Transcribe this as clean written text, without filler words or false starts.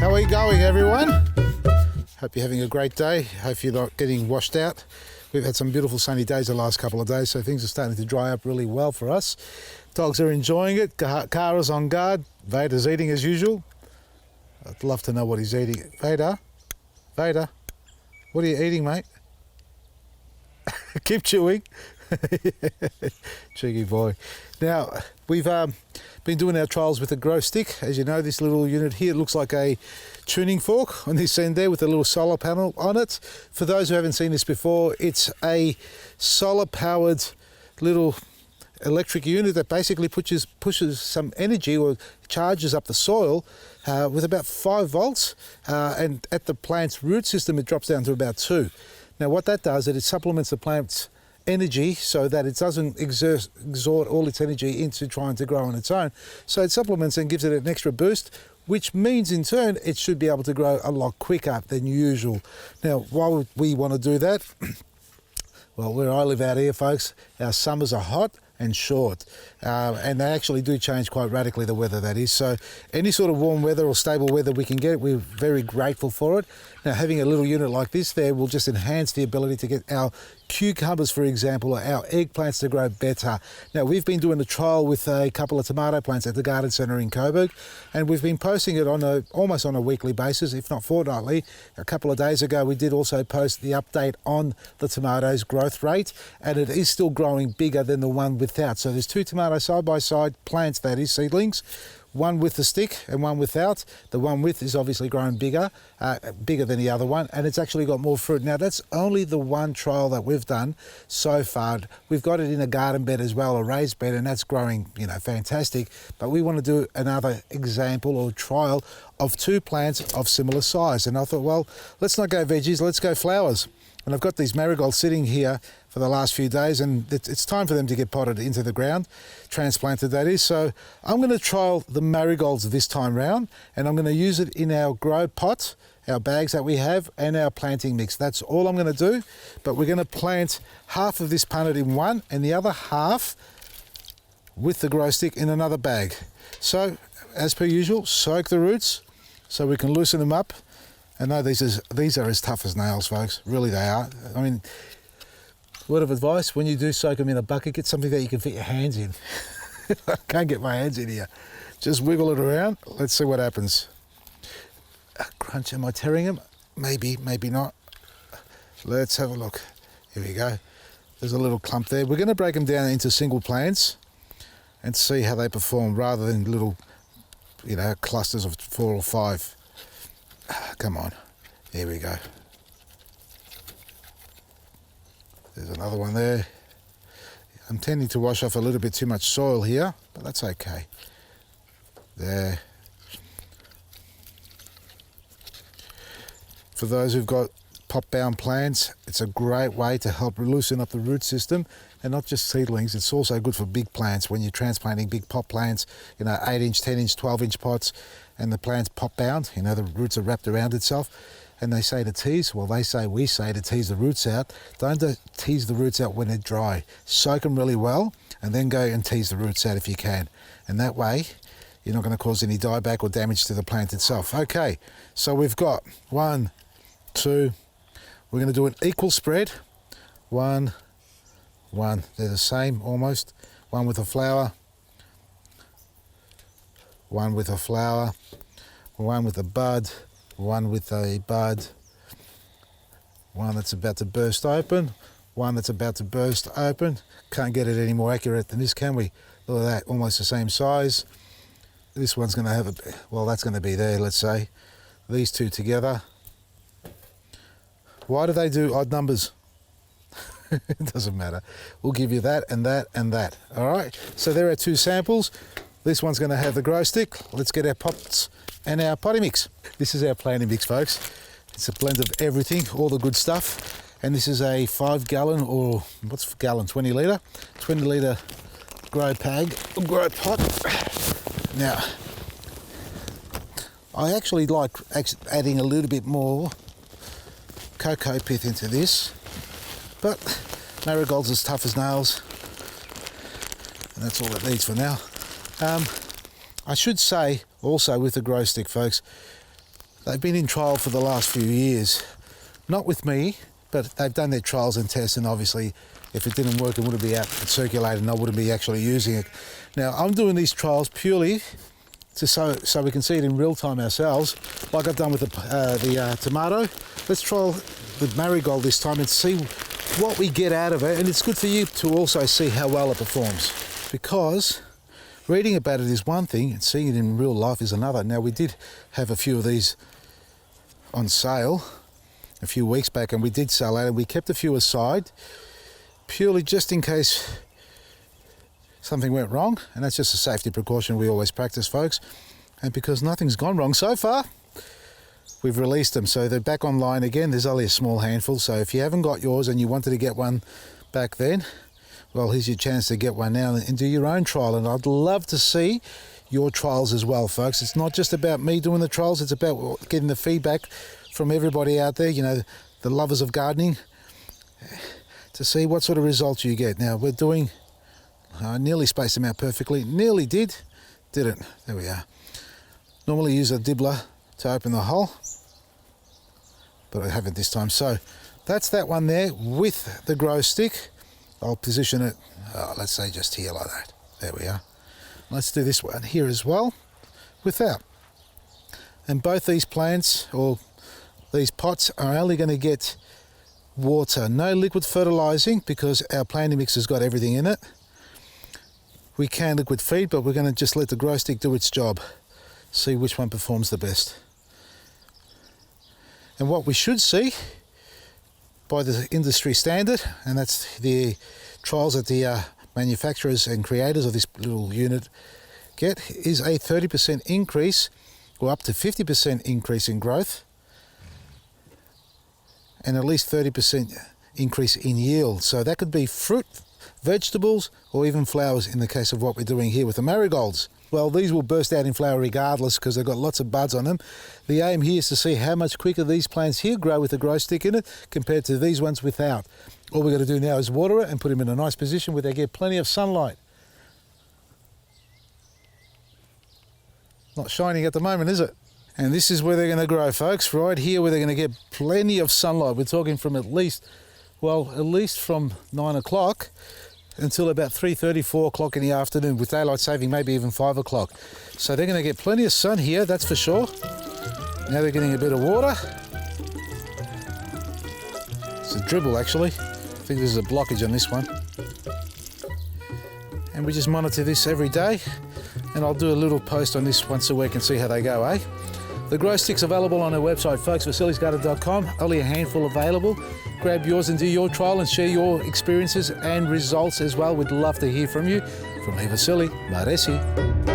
How are you going, everyone? Hope you're having a great day. Hope you're not getting washed out. We've had some beautiful sunny days the last couple of days, so things are starting to dry up really well for us. Dogs are enjoying it. Kara's on guard. Vader's eating as usual. I'd love to know what he's eating. Vader, what are you eating, mate? Keep chewing. Cheeky boy. Now, we've been doing our trials with the GroStik. As you know, this little unit here looks like a tuning fork on this end there with a little solar panel on it. For those who haven't seen this before, it's a solar powered little electric unit that basically pushes some energy or charges up the soil with about 5 volts, and at the plant's root system it drops down to about 2. Now what that does is it supplements the plant's energy so that it doesn't exert all its energy into trying to grow on its own. So it supplements and gives it an extra boost, which means in turn it should be able to grow a lot quicker than usual. Now why would we want to do that? Well, where I live out here, folks, our summers are hot and short, and they actually do change quite radically, the weather that is. So any sort of warm weather or stable weather we can get, we're very grateful for it. Now having a little unit like this there will just enhance the ability to get our cucumbers, for example, or our eggplants to grow better. Now we've been doing a trial with a couple of tomato plants at the garden centre in Coburg, and we've been posting it on almost on a weekly basis, if not fortnightly. A couple of days ago we did also post the update on the tomatoes growth rate, and it is still growing bigger than the one without. So there's 2 tomato side-by-side plants, that is seedlings, one with the stick and one without. The one with is obviously growing bigger than the other one, and it's actually got more fruit. Now that's only the one trial that we've done so far. We've got it in a garden bed as well, a raised bed, and that's growing, you know, fantastic. But we want to do another example or trial of 2 plants of similar size. And I thought, well, let's not go veggies, let's go flowers. And I've got these marigolds sitting here for the last few days, and it's time for them to get potted into the ground, transplanted that is. So I'm going to trial the marigolds this time round, and I'm going to use it in our grow pot, our bags that we have, and our planting mix. That's all I'm going to do, but we're going to plant half of this punnet in one and the other half with the GroStik in another bag. So as per usual, soak the roots so we can loosen them up. I know these are as tough as nails, folks. Really they are. I mean, word of advice, when you do soak them in a bucket, get something that you can fit your hands in. I can't get my hands in here. Just wiggle it around. Let's see what happens. Crunch, am I tearing them? Maybe, maybe not. Let's have a look. Here we go. There's a little clump there. We're going to break them down into single plants and see how they perform rather than little, you know, clusters of 4 or 5. Come on, here we go. There's another one there. I'm tending to wash off a little bit too much soil here, but that's okay. There. For those who've got pot-bound plants, it's a great way to help loosen up the root system, and not just seedlings, it's also good for big plants when you're transplanting big pot plants, you know, 8-inch, 10-inch, 12-inch pots, and the plant's pot-bound, you know, the roots are wrapped around itself, and they say to tease, well we say to tease the roots out. Don't tease the roots out when they're dry. Soak them really well, and then go and tease the roots out if you can. And that way, you're not going to cause any dieback or damage to the plant itself. Okay, so we've got 1, 2, we're going to do an equal spread. 1, 1, they're the same almost. 1 with a flower, 1 with a flower, 1 with a bud, 1 with a bud, 1 that's about to burst open, 1 that's about to burst open. Can't get it any more accurate than this, can we? Look at that, almost the same size. This one's going to have well, that's going to be there, let's say. These 2 together. Why do they do odd numbers? It doesn't matter. We'll give you that and that and that. All right, so there are 2 samples. This one's going to have the GroStik. Let's get our pots and our potting mix. This is our planting mix, folks. It's a blend of everything, all the good stuff. And this is a 5 gallon, or what's a gallon, 20 litre? 20 litre grow pot. Now, I actually like adding a little bit more cocoa pith into this, but marigold's as tough as nails, and that's all it needs for now. I should say also with the GroStik, folks, They've been in trial for the last few years. Not with me, but they've done their trials and tests, and obviously if it didn't work, it wouldn't be out circulated and I wouldn't be actually using it. Now, I'm doing these trials purely so we can see it in real time ourselves, like I've done with the tomato. Let's try the Marigold this time and see what we get out of it, and it's good for you to also see how well it performs, because reading about it is one thing and seeing it in real life is another. Now, we did have a few of these on sale a few weeks back and we did sell out, and we kept a few aside purely just in case something went wrong, and that's just a safety precaution we always practice, folks. And because nothing's gone wrong so far, we've released them, so they're back online again. There's only a small handful, so if you haven't got yours and you wanted to get one back then, well, here's your chance to get one now and do your own trial. And I'd love to see your trials as well, folks. It's not just about me doing the trials, it's about getting the feedback from everybody out there, you know, the lovers of gardening, to see what sort of results you get. Now, we're doing, I nearly spaced them out perfectly, nearly didn't. There we are. Normally use a dibbler to open the hole, but I haven't this time. So that's that one there with the GroStik. I'll position it, let's say just here like that. There we are. Let's do this one here as well without. And both these plants, or these pots, are only going to get water, no liquid fertilizing, because our planting mix has got everything in it. We can liquid feed, but we're going to just let the GroStik do its job, see which one performs the best. And what we should see by the industry standard, and that's the trials that the manufacturers and creators of this little unit get, is a 30% increase, or up to 50% increase in growth, and at least 30% increase in yield. So that could be fruit, vegetables, or even flowers in the case of what we're doing here with the marigolds. Well, these will burst out in flower regardless because they've got lots of buds on them. The aim here is to see how much quicker these plants here grow with the GroStik in it compared to these ones without. All we've got to do now is water it and put them in a nice position where they get plenty of sunlight. Not shining at the moment, is it? And this is where they're going to grow, folks, right here where they're going to get plenty of sunlight. We're talking from at least from 9 o'clock until about 3:30, 4 o'clock in the afternoon, with daylight saving maybe even 5 o'clock. So they're going to get plenty of sun here, that's for sure. Now they're getting a bit of water. It's a dribble actually. I think there's a blockage on this one. And we just monitor this every day, and I'll do a little post on this once a week and see how they go, eh? The GroStik's available on our website, folks, vasilisgarden.com. Only a handful available. Grab yours and do your trial and share your experiences and results as well. We'd love to hear from you. From me, Vasili, Maresi.